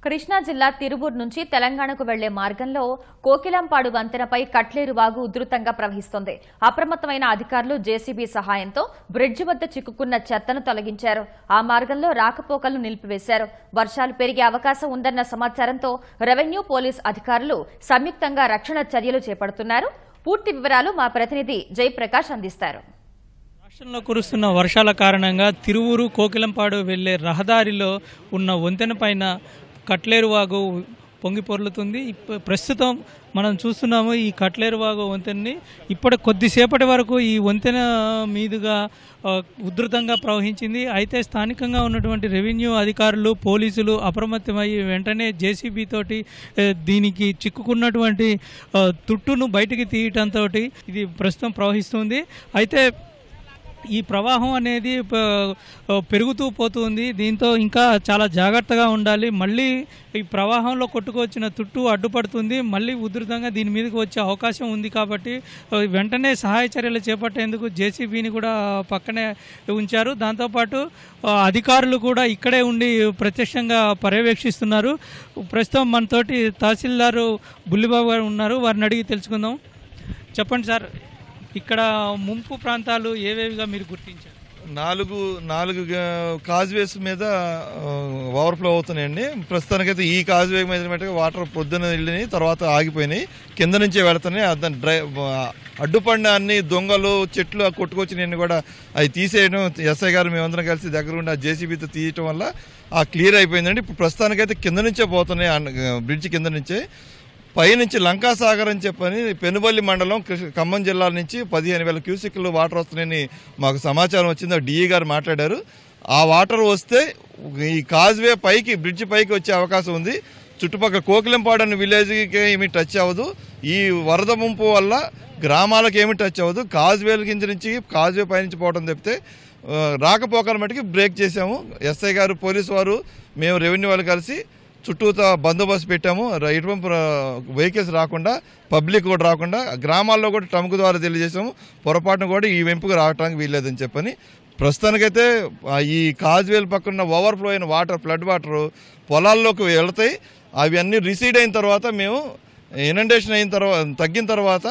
కృష్ణా జిల్లా తిరువూరు నుంచి తెలంగాణకు వెళ్లే మార్గంలో కోకిలంపాడు వంతెనపై కట్లేరు వాగు ఉధృతంగా ప్రవహిస్తోంది. అప్రమత్తమైన అధికారులు జేసీబీ సహాయంతో బ్రిడ్జి వద్ద చిక్కుకున్న చెత్తను తొలగించారు. ఆ మార్గంలో రాకపోకలను నిలిపివేశారు. వర్షాలు పెరిగే అవకాశం ఉందన్న సమాచారంతో రెవెన్యూ పోలీస్ అధికారులు సంయుక్తంగా రక్షణ చర్యలు చేపడుతున్నారు. పూర్తి వివరాలు మా ప్రతినిధి జయప్రకాష్ అందిస్తారు. రాష్ట్రంలో కురుస్తున్న వర్షాల కారణంగా తిరువూరు కోకిలంపాడు వెళ్లే రహదారిలో ఉన్న వంతెన పైన కట్లేరు వాగు పొంగి పొర్లుతుంది. ప్రస్తుతం మనం చూస్తున్నాము ఈ కట్లేరు వాగు వంతెనని. ఇప్పటి కొద్దిసేపటి వరకు ఈ వంతెన మీదుగా ఉధృతంగా ప్రవహించింది. అయితే స్థానికంగా ఉన్నటువంటి రెవెన్యూ అధికారులు పోలీసులు అప్రమత్తమై వెంటనే జేసీబీ తోటి దీనికి చిక్కుకున్నటువంటి తుట్టును బయటికి తీయటంతో ఇది ప్రస్తుతం ప్రవహిస్తుంది. అయితే ఈ ప్రవాహం అనేది పెరుగుతూ పోతుంది. దీంతో ఇంకా చాలా జాగ్రత్తగా ఉండాలి. మళ్ళీ ఈ ప్రవాహంలో కొట్టుకొచ్చిన తుట్టు అడ్డుపడుతుంది. మళ్ళీ ఉధృతంగా దీని మీదకి వచ్చే అవకాశం ఉంది. కాబట్టి వెంటనే సహాయ చర్యలు చేపట్టేందుకు జేసీబీని కూడా పక్కనే ఉంచారు. దాంతోపాటు అధికారులు కూడా ఇక్కడే ఉండి ప్రత్యక్షంగా పర్యవేక్షిస్తున్నారు. ప్రస్తుతం మనతోటి తహసీల్దారు బుల్లిబాబు గారు ఉన్నారు. వారిని అడిగి తెలుసుకుందాం. చెప్పండి సార్, ఇక్కడ ముంపు ప్రాంతాలు ఏవేవిగా మీరు గుర్తించారు? నాలుగు కాజ్వేస్ మీద ఓవర్ఫ్లో అవుతున్నాయండి. ప్రస్తుతానికైతే ఈ కాజ్వే మీద వాటర్ పొద్దున్న వెళ్ళినాయి, తర్వాత ఆగిపోయినాయి, కింద నుంచే వెళుతున్నాయి. అడ్డుపడిన అన్ని దొంగలు చెట్లు కొట్టుకొచ్చినవి కూడా అవి తీసేయడం ఎస్ఐ గారు మేమందరం కలిసి దగ్గర ఉండి ఆ జేసీబీతో తీయటం వల్ల క్లియర్ అయిపోయిందండి. ఇప్పుడు ప్రస్తుతానికైతే కింద నుంచే పోతున్నాయి, బ్రిడ్జ్ కింద నుంచే. పైనుంచి లంకాసాగర్ అని చెప్పని పెనుబల్లి మండలం ఖమ్మం జిల్లా నుంచి 15,000 క్యూసెక్లు వాటర్ వస్తున్నాయని మాకు సమాచారం వచ్చింది. డిఈ గారు మాట్లాడారు. ఆ వాటర్ వస్తే ఈ కాజ్వే పైకి బ్రిడ్జ్ పైకి వచ్చే అవకాశం ఉంది. చుట్టుపక్కల కోకిలంపాడు అనే విలేజ్కి ఏమీ టచ్ అవ్వదు. ఈ వరద ముంపు వల్ల గ్రామాలకు ఏమీ టచ్ అవ్వదు. కాజ్వేల కింద నుంచి కాజ్వే పైనుంచి పోవడం తప్పితే రాకపోకల మటుకు బ్రేక్ చేశాము. ఎస్ఐ గారు పోలీసు వారు మేము రెవెన్యూ వాళ్ళు కలిసి చుట్టూతో బందోబస్తు పెట్టాము. ఎటువంటి వెహికల్స్ రాకుండా, పబ్లిక్ కూడా రాకుండా, గ్రామాల్లో కూడా ట్రంక్ ద్వారా తెలియజేసాము. పొరపాటును కూడా ఈ వెంపుకు రావడానికి వీల్లేదని చెప్పని. ప్రస్తుతానికైతే ఈ కాజ్వేల్ పక్కన ఓవర్ఫ్లో అయిన వాటర్, ఫ్లడ్ వాటర్ పొలాల్లోకి వెళతాయి. అవి అన్నీ రిసీడ్ అయిన తర్వాత మేము ఇనండేషన్ అయిన తర్వాత తగ్గిన తర్వాత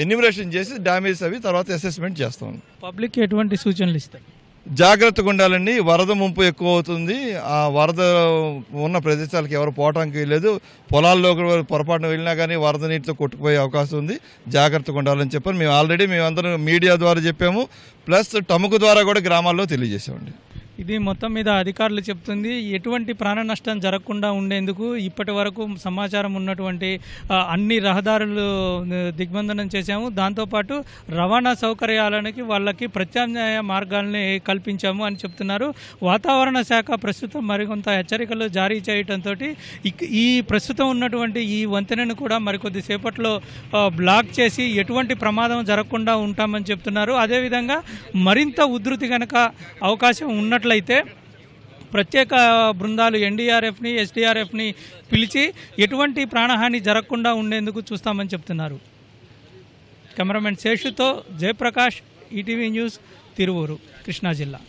ఎన్యూమరేషన్ చేసి డ్యామేజ్ అవి తర్వాత అసెస్మెంట్ చేస్తాం. పబ్లిక్ ఎటువంటి సూచనలు ఇస్తారు? జాగ్రత్తగా ఉండాలండి. వరద ముంపు ఎక్కువ అవుతుంది. ఆ వరద ఉన్న ప్రదేశాలకు ఎవరు పోవటానికి వెళ్ళలేదు. పొలాల్లో పొరపాటున వెళ్ళినా కానీ వరద నీటితో కొట్టుకుపోయే అవకాశం ఉంది. జాగ్రత్తగా ఉండాలని చెప్పని మేమందరం మీడియా ద్వారా చెప్పాము. ప్లస్ టముకు ద్వారా కూడా గ్రామాల్లో తెలియజేసామండి. ఇది మొత్తం మీద అధికారులు చెప్తుంది. ఎటువంటి ప్రాణ నష్టం జరగకుండా ఉండేందుకు ఇప్పటి వరకు సమాచారం ఉన్నటువంటి అన్ని రహదారులు దిగ్బంధనం చేశాము. దాంతోపాటు రవాణా సౌకర్యాలకి వాళ్ళకి ప్రత్యామ్నాయ మార్గాల్ని కల్పించాము అని చెప్తున్నారు. వాతావరణ శాఖ ప్రస్తుతం మరికొంత హెచ్చరికలు జారీ చేయడంతో ఈ ప్రస్తుతం ఉన్నటువంటి ఈ వంతెనను కూడా మరికొద్ది సేపట్లో బ్లాక్ చేసి ఎటువంటి ప్రమాదం జరగకుండా ఉంటామని చెప్తున్నారు. అదేవిధంగా మరింత ఉధృతి కనుక అవకాశం ఉన్నట్లయితే ప్రత్యేక బృందాలు ఎన్డీఆర్ఎఫ్ని, ఎస్డీఆర్ఎఫ్ని పిలిచి ఎటువంటి ప్రాణహాని జరగకుండా ఉండేందుకు చూస్తామని చెప్తున్నారు. కెమెరామెన్ శేషుతో జయప్రకాష్, ఈటీవీ న్యూస్, తిరువూరు, కృష్ణా జిల్లా.